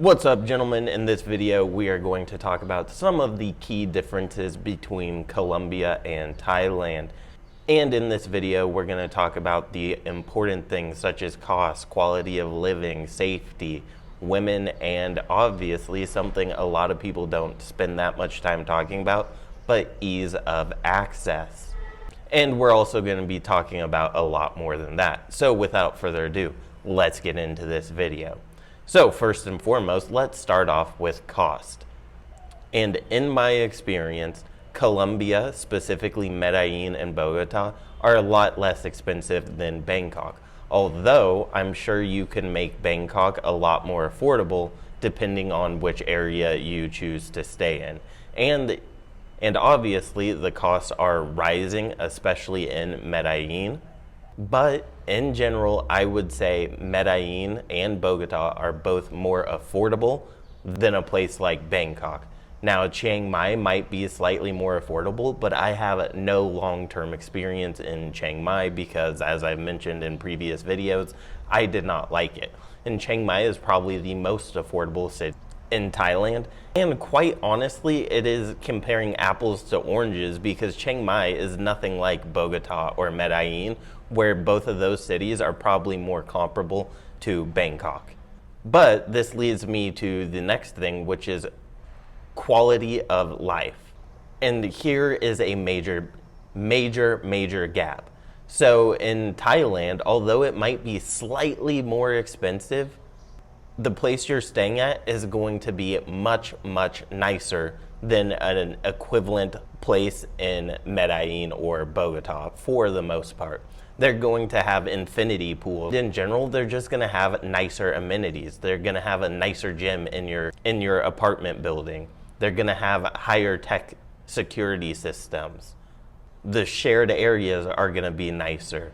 What's up, gentlemen? In this video, we are going to talk about some of the key differences between Colombia and Thailand. And in this video, we're going to talk about the important things such as cost, quality of living, safety, women, and obviously something a lot of people don't spend that much time talking about, but ease of access. And we're also going to be talking about a lot more than that. So without further ado, let's get into this video. So first and foremost, let's start off with cost. And in my experience, Colombia, specifically Medellin and Bogota, are a lot less expensive than Bangkok. Although I'm sure you can make Bangkok a lot more affordable depending on which area you choose to stay in. And obviously the costs are rising, especially in Medellin. But in general, I would say Medellin and Bogota are both more affordable than a place like Bangkok. Now, Chiang Mai might be slightly more affordable, but I have no long-term experience in Chiang Mai because, as I've mentioned in previous videos, I did not like it. And Chiang Mai is probably the most affordable city in Thailand. And quite honestly, it is comparing apples to oranges because Chiang Mai is nothing like Bogota or Medellin, where both of those cities are probably more comparable to Bangkok. But this leads me to the next thing, which is quality of life. And here is a major gap. So in Thailand, although it might be slightly more expensive, the place you're staying at is going to be much nicer than an equivalent place in Medellin or Bogota for the most part. They're going to have infinity pools. In general, they're just going to have nicer amenities. They're going to have a nicer gym in your apartment building. They're going to have higher tech security systems. The shared areas are going to be nicer.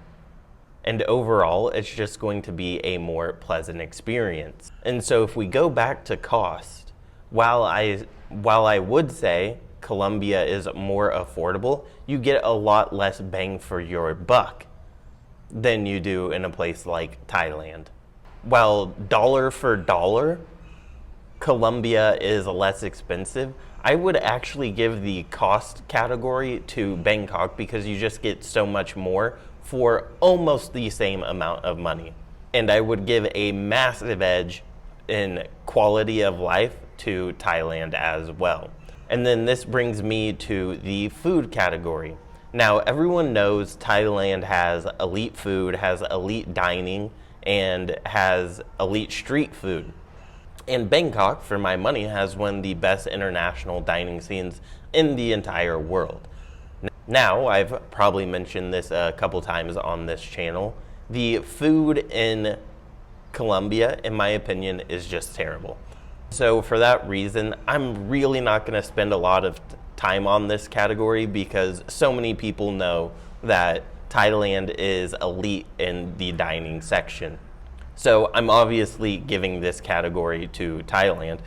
And overall, it's just going to be a more pleasant experience. And so if we go back to cost, while I would say Colombia is more affordable, you get a lot less bang for your buck than you do in a place like Thailand. While dollar for dollar, Colombia is less expensive, I would actually give the cost category to Bangkok because you just get so much more for almost the same amount of money. And I would give a massive edge in quality of life to Thailand as well. And then this brings me to the food category. Now, everyone knows Thailand has elite food, has elite dining, and has elite street food. And Bangkok, for my money, has one of the best international dining scenes in the entire world. Now, I've probably mentioned this a couple times on this channel. The food in Colombia, in my opinion, is just terrible. So for that reason, I'm really not going to spend a lot of time on this category because so many people know that Thailand is elite in the dining section. So I'm obviously giving this category to Thailand.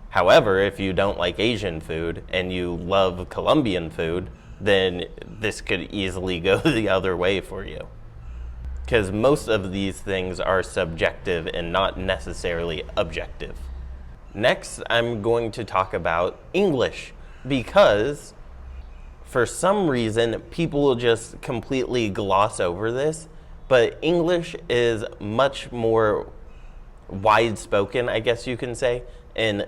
However, if you don't like Asian food and you love Colombian food, then this could easily go the other way for you. Because most of these things are subjective and not necessarily objective. Next, I'm going to talk about English because for some reason, people will just completely gloss over this, but English is much more wide-spoken, I guess you can say, in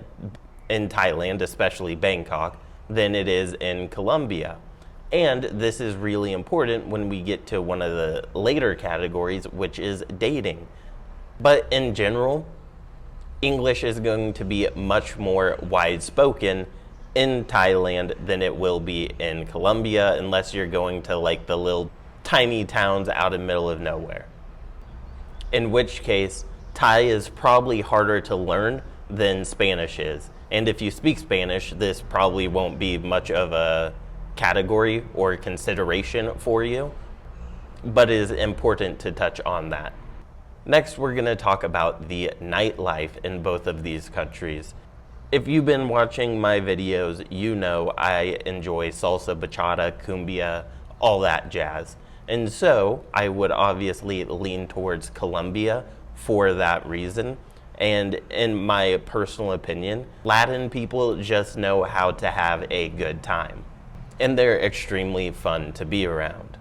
Thailand, especially Bangkok, than it is in Colombia. And this is really important when we get to one of the later categories, which is dating. But in general, English is going to be much more wide-spoken in Thailand than it will be in Colombia, unless you're going to like the little tiny towns out in the middle of nowhere. In which case, Thai is probably harder to learn than Spanish is. And if you speak Spanish, this probably won't be much of a category or consideration for you, but it is important to touch on that. Next, we're going to talk about the nightlife in both of these countries. If you've been watching my videos, you know I enjoy salsa, bachata, cumbia, all that jazz. And so I would obviously lean towards Colombia for that reason. And in my personal opinion, Latin people just know how to have a good time. And they're extremely fun to be around.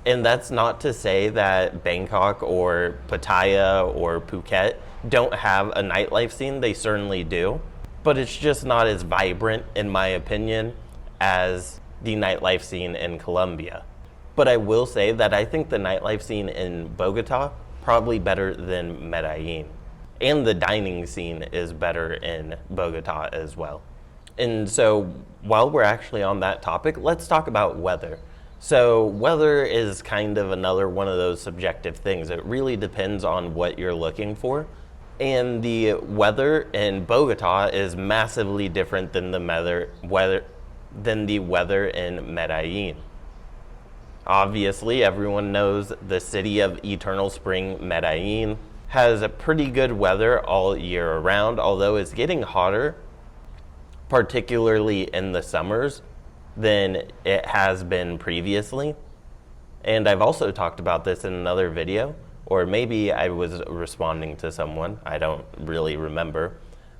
And that's not to say that Bangkok or Pattaya or Phuket don't have a nightlife scene. They certainly do. But it's just not as vibrant, in my opinion, as the nightlife scene in Colombia. But I will say that I think the nightlife scene in Bogota probably better than Medellin. And the dining scene is better in Bogota as well. And so while we're actually on that topic, let's talk about weather. So weather is kind of another one of those subjective things. It really depends on what you're looking for. And the weather in Bogota is massively different than the weather in Medellin. Obviously, everyone knows the city of eternal spring, Medellin, has a pretty good weather all year around, although it's getting hotter, particularly in the summers, than it has been previously. And I've also talked about this in another video, or maybe I was responding to someone, I don't really remember.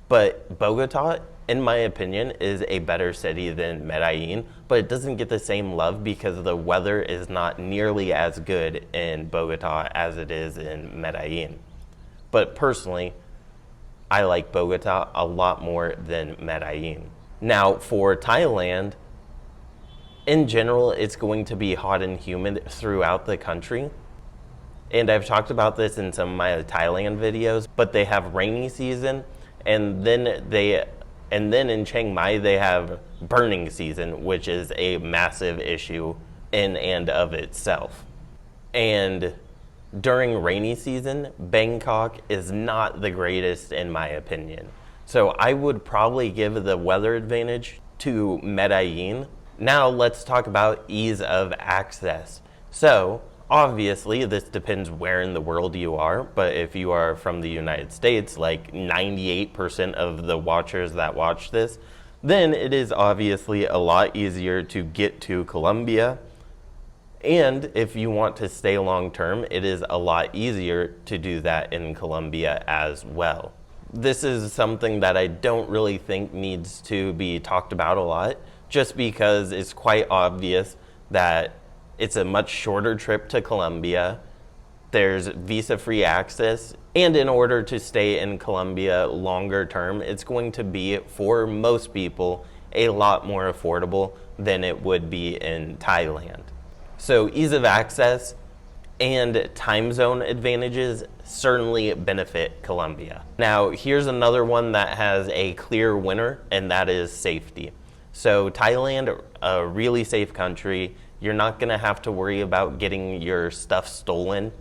But Bogota, in my opinion, is a better city than Medellin, but it doesn't get the same love because the weather is not nearly as good in Bogota as it is in Medellin. But personally, I like Bogota a lot more than Medellin. Now, for Thailand, in general, it's going to be hot and humid throughout the country. And I've talked about this in some of my Thailand videos, but they have rainy season, and then in Chiang Mai they have burning season, which is a massive issue in and of itself. And during rainy season, Bangkok is not the greatest in my opinion. So I would probably give the weather advantage to Medellin. Now let's talk about ease of access. So obviously this depends where in the world you are, but if you are from the United States, like 98% of the watchers that watch this, then it is obviously a lot easier to get to Colombia. And if you want to stay long term, it is a lot easier to do that in Colombia as well. This is something that I don't really think needs to be talked about a lot, just because it's quite obvious that it's a much shorter trip to Colombia. There's visa-free access, and in order to stay in Colombia longer term, it's going to be, for most people, a lot more affordable than it would be in Thailand. So ease of access and time zone advantages certainly benefit Colombia. Now, here's another one that has a clear winner, and that is safety. So Thailand, a really safe country. You're not gonna have to worry about getting your stuff stolen.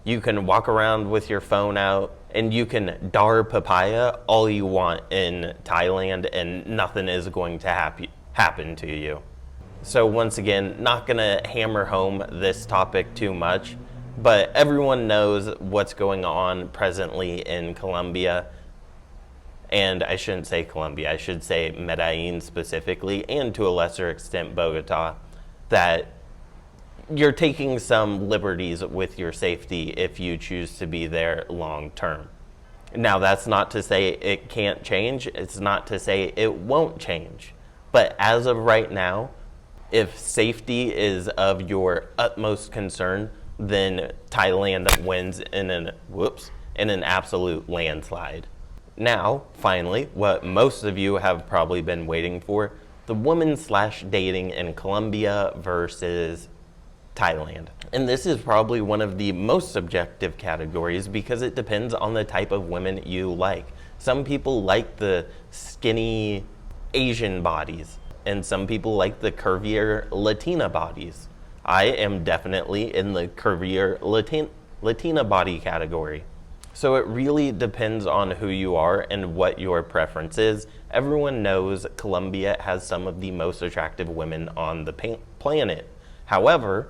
You can walk around with your phone out, and you can dar papaya all you want in Thailand, and nothing is going to happen to you. So once again, not gonna hammer home this topic too much, but everyone knows what's going on presently in Colombia. And I shouldn't say Colombia, I should say Medellin specifically, and to a lesser extent Bogota, that you're taking some liberties with your safety if you choose to be there long term. Now, that's not to say it can't change, it's not to say it won't change. But as of right now, if safety is of your utmost concern, then Thailand wins in an absolute landslide. Now, finally, what most of you have probably been waiting for, the woman/dating in Colombia versus Thailand. And this is probably one of the most subjective categories because it depends on the type of women you like. Some people like the skinny Asian bodies, and some people like the curvier Latina bodies. I am definitely in the curvier Latina body category. So it really depends on who you are and what your preference is. Everyone knows Colombia has some of the most attractive women on the planet. However,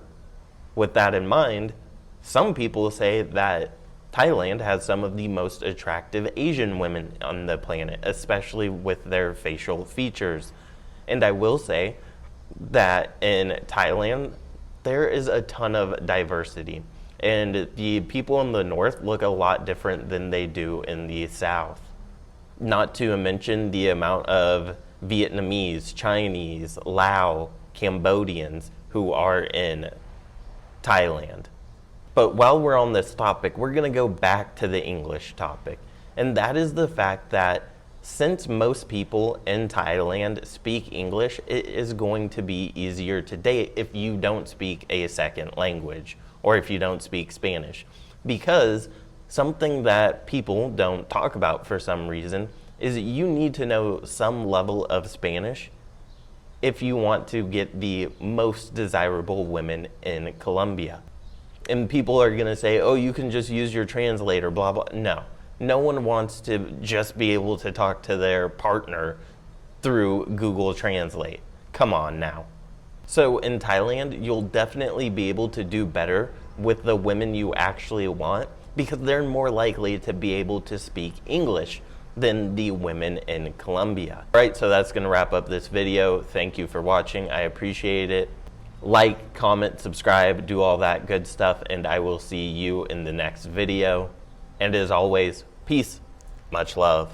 with that in mind, some people say that Thailand has some of the most attractive Asian women on the planet, especially with their facial features. And I will say that in Thailand, there is a ton of diversity. And the people in the north look a lot different than they do in the south. Not to mention the amount of Vietnamese, Chinese, Lao, Cambodians who are in Thailand. But while we're on this topic, we're going to go back to the English topic. And that is the fact that since most people in Thailand speak English, it is going to be easier to date if you don't speak a second language or if you don't speak Spanish. Because something that people don't talk about for some reason is you need to know some level of Spanish if you want to get the most desirable women in Colombia. And people are going to say, oh, you can just use your translator, blah, blah. No. No one wants to just be able to talk to their partner through Google Translate. Come on now. So in Thailand, you'll definitely be able to do better with the women you actually want because they're more likely to be able to speak English than the women in Colombia. All right, so that's going to wrap up this video. Thank you for watching. I appreciate it. Like, comment, subscribe, do all that good stuff, and I will see you in the next video. And as always, peace, much love.